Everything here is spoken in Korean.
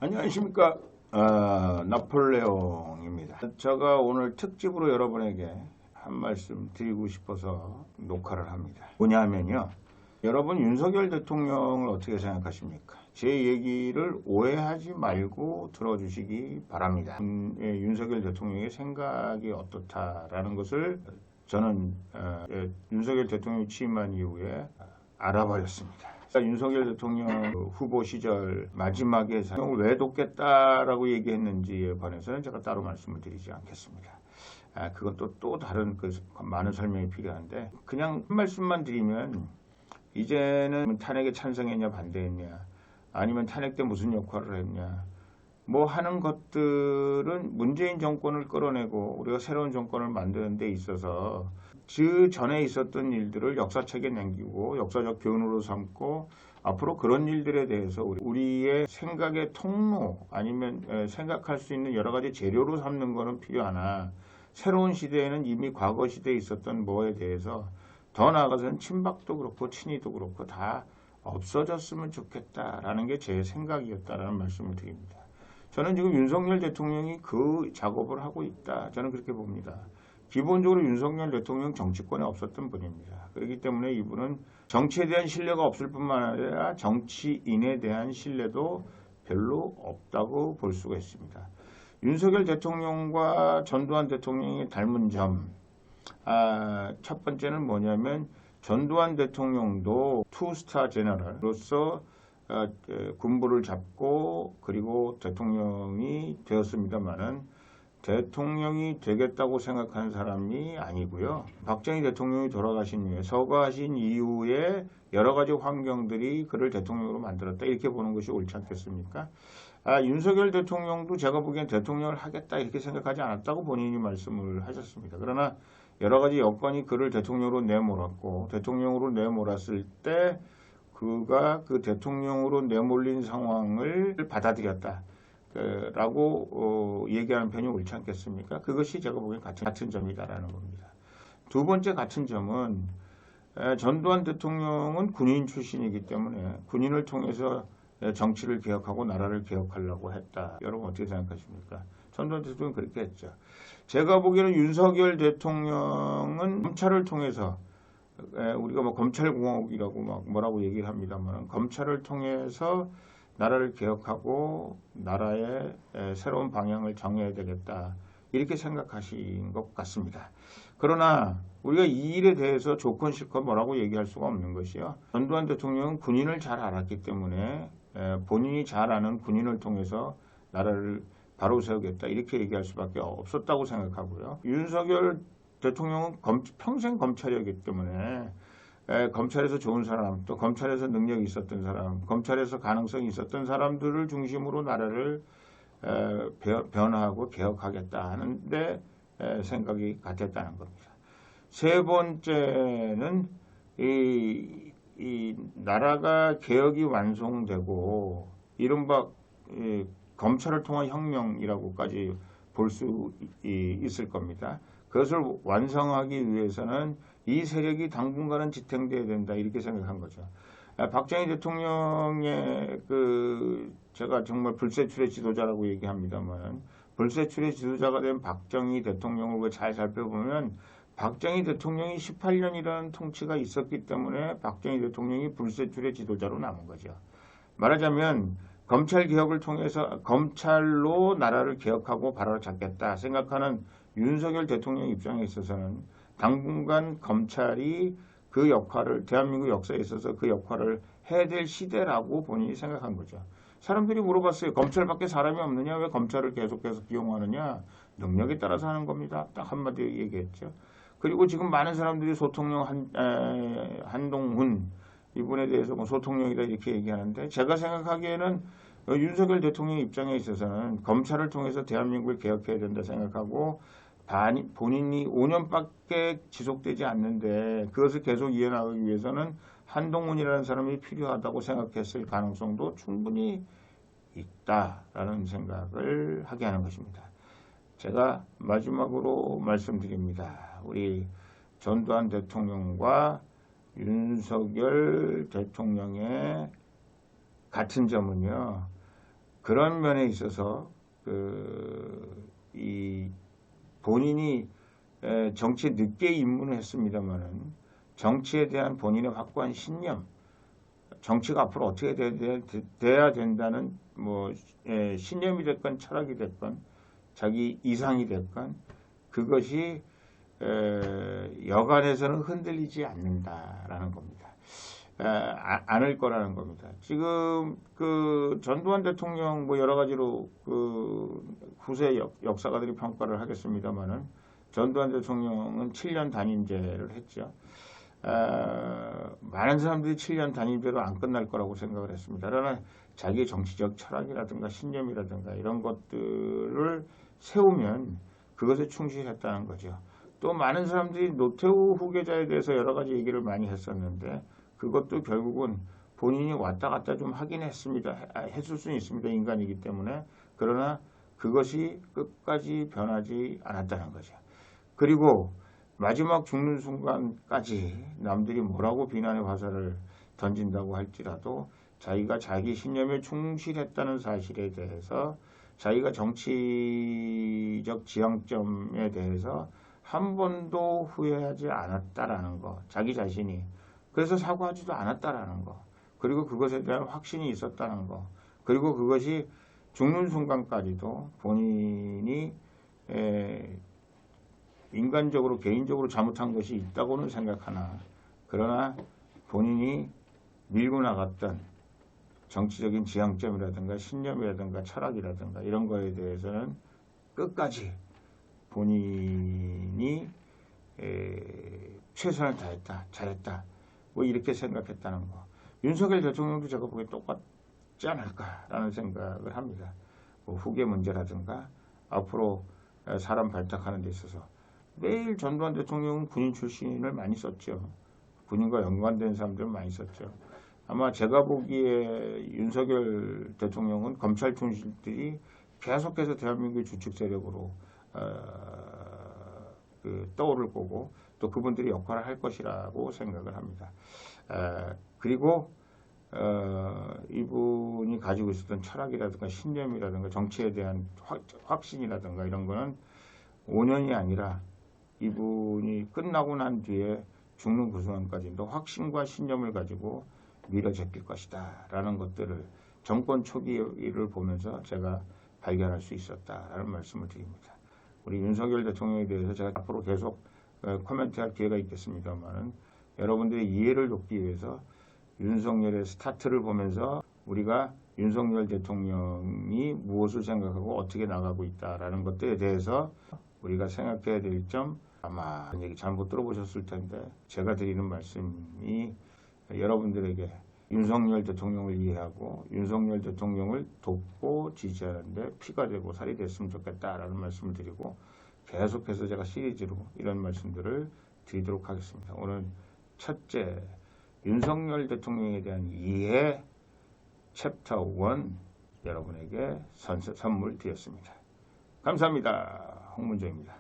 안녕하십니까. 나폴레옹입니다. 제가 오늘 특집으로 여러분에게 한 말씀 드리고 싶어서 녹화를 합니다. 뭐냐 하면요, 여러분 윤석열 대통령을 어떻게 생각하십니까? 제 얘기를 오해하지 말고 들어주시기 바랍니다. 윤석열 대통령의 생각이 어떻다라는 것을 저는 윤석열 대통령이 취임한 이후에 알아버렸습니다. 윤석열 대통령 후보 시절 마지막에 사형을 왜 돕겠다라고 얘기했는지에 관해서는 제가 따로 말씀을 드리지 않겠습니다. 그것도 또 다른 많은 설명이 필요한데, 그냥 한 말씀만 드리면, 이제는 탄핵에 찬성했냐 반대했냐, 아니면 탄핵 때 무슨 역할을 했냐, 뭐 하는 것들은 문재인 정권을 끌어내고 우리가 새로운 정권을 만드는 데 있어서 그 전에 있었던 일들을 역사책에 남기고 역사적 교훈으로 삼고, 앞으로 그런 일들에 대해서 우리의 생각의 통로, 아니면 생각할 수 있는 여러 가지 재료로 삼는 것은 필요하나, 새로운 시대에는 이미 과거 시대에 있었던 뭐에 대해서 더 나아가서는 친박도 그렇고 친이도 그렇고 다 없어졌으면 좋겠다라는 게 제 생각이었다라는 말씀을 드립니다. 저는 지금 윤석열 대통령이 그 작업을 하고 있다, 저는 그렇게 봅니다. 기본적으로 윤석열 대통령 정치권에 없었던 분입니다. 그렇기 때문에 이분은 정치에 대한 신뢰가 없을 뿐만 아니라 정치인에 대한 신뢰도 별로 없다고 볼 수가 있습니다. 윤석열 대통령과 전두환 대통령이 닮은 점, 첫 번째는 뭐냐면, 전두환 대통령도 투스타 제너럴로서 군부를 잡고 그리고 대통령이 되었습니다만은, 대통령이 되겠다고 생각하는 사람이 아니고요. 박정희 대통령이 돌아가신 이후에, 서거하신 이후에 여러 가지 환경들이 그를 대통령으로 만들었다, 이렇게 보는 것이 옳지 않겠습니까? 윤석열 대통령도 제가 보기엔 대통령을 하겠다 이렇게 생각하지 않았다고 본인이 말씀을 하셨습니다. 그러나 여러 가지 여건이 그를 대통령으로 내몰았고, 대통령으로 내몰았을 때 그가 그 대통령으로 내몰린 상황을 받아들였다 라고 얘기하는 편이 옳지 않겠습니까? 그것이 제가 보기엔 같은 점이다라는 겁니다. 두 번째 같은 점은, 전두환 대통령은 군인 출신이기 때문에 군인을 통해서 정치를 개혁하고 나라를 개혁하려고 했다. 여러분 어떻게 생각하십니까? 전두환 대통령은 그렇게 했죠. 제가 보기에는 윤석열 대통령은 검찰을 통해서, 우리가 뭐 검찰공화국이라고 막 뭐라고 얘기를 합니다만, 검찰을 통해서 나라를 개혁하고 나라의 새로운 방향을 정해야 되겠다, 이렇게 생각하신 것 같습니다. 그러나 우리가 이 일에 대해서 조건 실컷 뭐라고 얘기할 수가 없는 것이요, 전두환 대통령은 군인을 잘 알았기 때문에 본인이 잘 아는 군인을 통해서 나라를 바로 세우겠다, 이렇게 얘기할 수밖에 없었다고 생각하고요. 윤석열 대통령은 평생 검찰이었기 때문에 검찰에서 좋은 사람, 또 검찰에서 능력이 있었던 사람, 검찰에서 가능성이 있었던 사람들을 중심으로 나라를 변화하고 개혁하겠다 하는데 생각이 같았다는 겁니다. 세 번째는 이 나라가 개혁이 완성되고 이른바 검찰을 통한 혁명이라고까지 볼 수 있을 겁니다. 그것을 완성하기 위해서는 이 세력이 당분간은 지탱돼야 된다, 이렇게 생각한 거죠. 박정희 대통령의 제가 정말 불세출의 지도자라고 얘기합니다만, 불세출의 지도자가 된 박정희 대통령을 잘 살펴보면, 박정희 대통령이 18년이라는 통치가 있었기 때문에 박정희 대통령이 불세출의 지도자로 남은 거죠. 말하자면 검찰 개혁을 통해서 검찰로 나라를 개혁하고 바로잡겠다 생각하는 윤석열 대통령 입장에 있어서는 당분간 검찰이 그 역할을, 대한민국 역사에 있어서 그 역할을 해야 될 시대라고 본인이 생각한 거죠. 사람들이 물어봤어요. 검찰밖에 사람이 없느냐? 왜 검찰을 계속해서 기용하느냐? 능력에 따라서 하는 겁니다. 딱 한마디 얘기했죠. 그리고 지금 많은 사람들이 소통령 한동훈 이분에 대해서 뭐 소통령이다 이렇게 얘기하는데, 제가 생각하기에는 윤석열 대통령 입장에 있어서는 검찰을 통해서 대한민국을 개혁해야 된다 생각하고, 본인이 5년밖에 지속되지 않는데 그것을 계속 이어나가기 위해서는 한동훈이라는 사람이 필요하다고 생각했을 가능성도 충분히 있다라는 생각을 하게 하는 것입니다. 제가 마지막으로 말씀드립니다. 우리 전두환 대통령과 윤석열 대통령의 같은 점은요, 그런 면에 있어서 이 본인이 정치에 늦게 입문을 했습니다만은 정치에 대한 본인의 확고한 신념, 정치가 앞으로 어떻게 돼야 된다는 신념이 됐건 철학이 됐건 자기 이상이 됐건 그것이 여간에서는 흔들리지 않는다라는 겁니다. 않을 거라는 겁니다. 지금 전두환 대통령 여러 가지로 후세 역사가들이 평가를 하겠습니다만은 전두환 대통령은 7년 단임제를 했죠. 많은 사람들이 7년 단임제로 안 끝날 거라고 생각을 했습니다. 그러나 자기의 정치적 철학이라든가 신념이라든가 이런 것들을 세우면 그것에 충실했다는 거죠. 또 많은 사람들이 노태우 후계자에 대해서 여러 가지 얘기를 많이 했었는데 그것도 결국은 본인이 왔다 갔다 좀 하긴 했습니다. 했을 수는 있습니다. 인간이기 때문에. 그러나 그것이 끝까지 변하지 않았다는 거죠. 그리고 마지막 죽는 순간까지 남들이 뭐라고 비난의 화살을 던진다고 할지라도 자기가 자기 신념에 충실했다는 사실에 대해서 자기가 정치적 지향점에 대해서 한 번도 후회하지 않았다라는 거, 자기 자신이. 그래서 사과하지도 않았다라는 거, 그리고 그것에 대한 확신이 있었다는 거, 그리고 그것이 죽는 순간까지도 본인이 인간적으로 개인적으로 잘못한 것이 있다고는 생각하나 그러나 본인이 밀고 나갔던 정치적인 지향점이라든가 신념이라든가 철학이라든가 이런 거에 대해서는 끝까지 본인이 최선을 다했다, 잘했다, 이렇게 생각했다는 거. 윤석열 대통령도 제가 보기에 똑같지 않을까라는 생각을 합니다. 후계 문제라든가 앞으로 사람 발탁하는 데 있어서 매일 전두환 대통령은 군인 출신을 많이 썼죠. 군인과 연관된 사람들을 많이 썼죠. 아마 제가 보기에 윤석열 대통령은 검찰 출신들이 계속해서 대한민국의 주축 세력으로 떠오를 거고 또 그분들이 역할을 할 것이라고 생각을 합니다. 그리고 이분이 가지고 있었던 철학이라든가 신념이라든가 정치에 대한 확신이라든가 이런 거는 5년이 아니라 이분이 끝나고 난 뒤에 죽는 그 순간까지도 확신과 신념을 가지고 밀어제낄 것이다 라는 것들을 정권 초기를 보면서 제가 발견할 수 있었다라는 말씀을 드립니다. 우리 윤석열 대통령에 대해서 제가 앞으로 계속 코멘트할 기회가 있겠습니다만 여러분들의 이해를 돕기 위해서 윤석열의 스타트를 보면서 우리가 윤석열 대통령이 무엇을 생각하고 어떻게 나가고 있다라는 것들에 대해서 우리가 생각해야 될 점, 아마 얘기 잘못 들어보셨을 텐데 제가 드리는 말씀이 여러분들에게 윤석열 대통령을 이해하고 윤석열 대통령을 돕고 지지하는데 피가 되고 살이 됐으면 좋겠다라는 말씀을 드리고 계속해서 제가 시리즈로 이런 말씀들을 드리도록 하겠습니다. 오늘 첫째, 윤석열 대통령에 대한 이해 챕터 1 여러분에게 선물 드렸습니다. 감사합니다. 홍문조입니다.